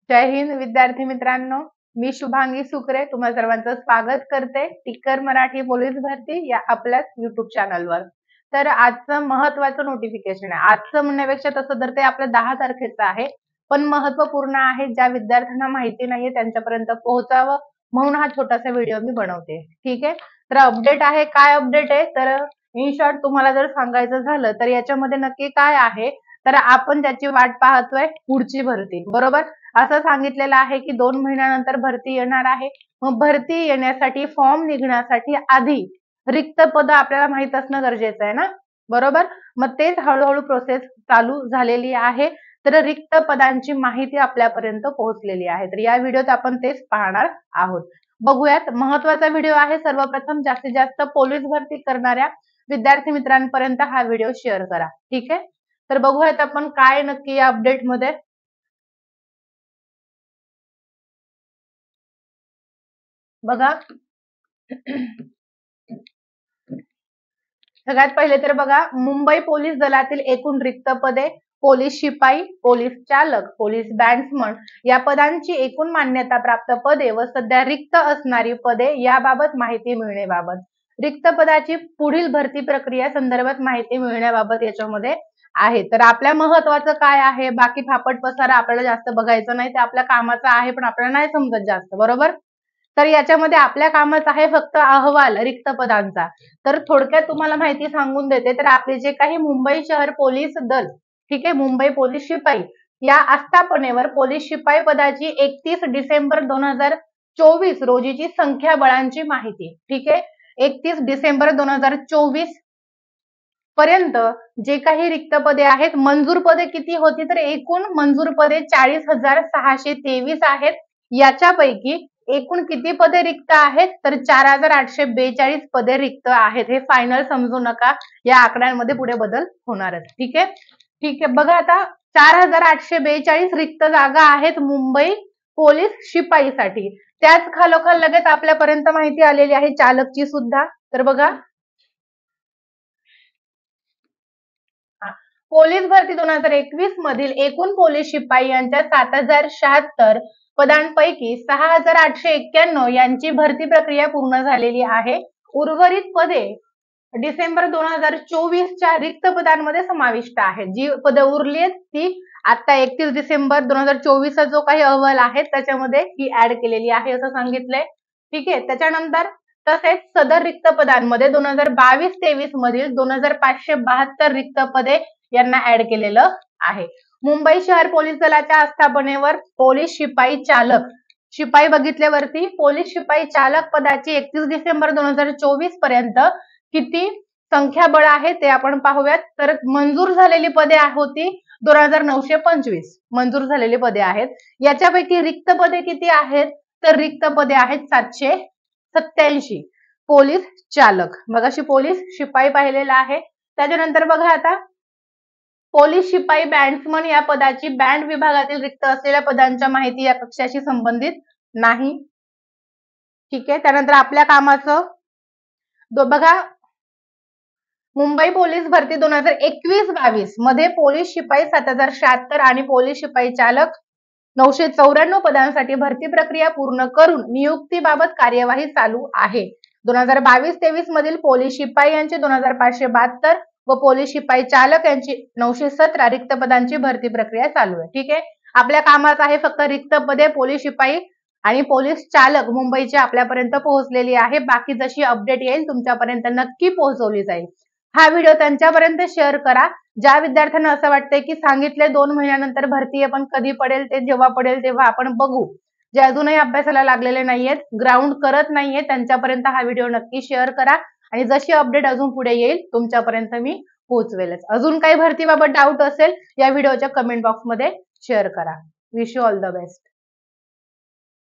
जय हिंद विद्यार्थी मित्रांनो, मी शुभांगी सुकरे तुम्हा सर्वांचं स्वागत करते टिकर मराठी पोलीस भरती या आपल्याच युट्यूब चॅनलवर। तर आजचं महत्त्वाचं नोटिफिकेशन आहे। आजचं म्हणण्यापेक्षा तसं तर ते आपलं 10 तारखेचं आहे, पण महत्त्वपूर्ण आहे। ज्या विद्यार्थ्यांना माहिती नाहीये त्यांच्यापर्यंत पोहोचावं म्हणून हा छोटासा व्हिडिओ मी बनवते। ठीक आहे, तर अपडेट आहे। काय अपडेट आहे तर इन शॉर्ट तुम्हाला जर सांगायचं झालं तर याच्यामध्ये नक्की काय आहे, तर आपण त्याची वाट पाहतोय पुढची भरती, बरोबर। असं सांगितलेलं आहे की 2 महिन्यानंतर भरती येणार आहे। मग भरती येण्यासाठी फॉर्म निघण्यासाठी आधी रिक्त पद आपल्याला माहित असणं गरजेचं आहे ना, बरोबर। मग तेच हळूहळू प्रोसेस चालू झालेली आहे। तर रिक्त पदांची माहिती आपल्यापर्यंत पोहोचलेली आहे। तर या व्हिडिओत आपण तेच पाहणार आहोत। बघूयात, महत्त्वाचा व्हिडिओ आहे। सर्वप्रथम जास्तीत जास्त पोलीस भरती करणाऱ्या विद्यार्थी मित्रांपर्यंत हा व्हिडिओ शेअर करा, ठीक आहे। तर बघूयात आपण काय नक्की या अपडेट मध्ये। बघा, सगळ्यात पहिले तर बघा, मुंबई पोलीस दलातील एकूण रिक्त पदे पोलीस शिपाई, पोलीस चालक, पोलीस बॅट्समन या पदांची एकूण मान्यता प्राप्त पदे व सध्या रिक्त असणारी पदे याबाबत माहिती मिळण्याबाबत, रिक्त पदाची पुढील भरती प्रक्रिया संदर्भात माहिती मिळण्याबाबत याच्यामध्ये आहे। तर आपल्या महत्त्वाचं काय आहे, बाकी फापट पसारा आपल्याला जास्त बघायचं नाही, ते आपल्या कामाचं आहे, पण आपल्याला नाही समजत जास्त, बरोबर। तर याच्यामध्ये आपल्या कामाचा आहे फक्त अहवाल रिक्त पदांचा। तर थोडक्यात तुम्हाला माहिती सांगून देते। तर आपले जे काही मुंबई शहर पोलीस दल, ठीक आहे, मुंबई पोलीस शिपाई या आस्थापनेवर पोलीस शिपाई पदाची 31 डिसेंबर 2024 रोजीची संख्याबळांची माहिती, ठीक आहे। 31 डिसेंबर 2024 पर्यंत जे काही रिक्त पदे आहेत, मंजूर पदे किती होती तर एकूण मंजूर पदे 40,623 आहेत। याच्यापैकी एकूण किती पदे रिक्त आहेत तर 4,842 पदे रिक्त आहेत। हे फायनल समजू नका, या आकड्यांमध्ये पुढे बदल होणारच, ठीक आहे। ठीक आहे, बघा आता 4,842 रिक्त जागा आहेत मुंबई पोलीस शिपाईसाठी। त्याच खालोखाल लगेच आपल्यापर्यंत माहिती आलेली आहे चालकची सुद्धा। तर बघा, पोलीस भरती 2021 मधील एकूण पोलीस शिपाई यांच्या 7,076 पदांपैकी 6,891 यांची भरती प्रक्रिया पूर्ण झालेली आहे। उर्वरित पदे डिसेंबर 2024च्या रिक्त पदांमध्ये समाविष्ट आहेत। जी पदे उरली आहेत ती आता 31 डिसेंबर 2024चा जो काही अहवाल आहे त्याच्यामध्ये ही ऍड केलेली आहे असं सांगितलंय, ठीक आहे। त्याच्यानंतर तसेच सदर रिक्त पदांमध्ये 2022-23 मधील 2,572 रिक्त पदे यांना ऍड केलेलं आहे। मुंबई शहर पोलीस दलाच्या आस्थापनेवर पोलीस शिपाई चालक, शिपाई बघितल्यावरती पोलीस शिपाई चालक पदाची 31 डिसेंबर 2024 पर्यंत किती संख्याबळ आहे ते आपण पाहूयात। तर मंजूर झालेली पदे होती 2,925 मंजूर झालेली पदे आहेत। याच्यापैकी रिक्त पदे किती आहेत तर रिक्त पदे आहेत 787 पोलीस चालक। मगाशी पोलीस शिपाई पाहिलेला आहे। त्याच्यानंतर बघा आता, पोलीस शिपाई बॅट्समन या पदाची बँड विभागातील रिक्त असलेल्या पदांच्या माहिती या कक्षाशी संबंधित नाही, ठीक आहे। त्यानंतर आपल्या कामाचं बघा, मुंबई पोलीस भरती 2021-22 मध्ये पोलीस शिपाई 7,076 आणि पोलीस शिपाई चालक 994 पदांसाठी भरती प्रक्रिया पूर्ण करून नियुक्तीबाबत कार्यवाही चालू आहे। 2022-23 मधील पोलीस शिपाई यांची 2,572 व पोलीस शिपाई चालक यांची 917 रिक्त पदांची भरती प्रक्रिया चालू आहे, ठीक आहे। आपल्या कामाचं आहे फक्त रिक्त पदे पोलीस शिपाई आणि पोलीस चालक मुंबईची आपल्यापर्यंत पोहोचलेली आहे। बाकी जशी अपडेट येईल तुमच्यापर्यंत नक्की पोहोचवली जाईल। हा व्हिडिओ त्यांच्यापर्यंत शेअर करा ज्या विद्यार्थ्यांना असं वाटतंय की सांगितले 2 महिन्यानंतर भरती आहे, पण कधी पडेल ते जेव्हा पडेल तेव्हा आपण बघू, जे अजूनही अभ्यासाला लागलेले नाहीयेत, ग्राउंड करत नाहीये, त्यांच्यापर्यंत हा व्हिडिओ नक्की शेअर करा आणि जशी अपडेट अजून पुढे येईल तुमच्यापर्यंत मी पोहोचवेलच। अजून काही भरतीबाबत डाऊट असेल या व्हिडिओच्या कमेंट बॉक्समध्ये शेअर करा। Wish you all the best.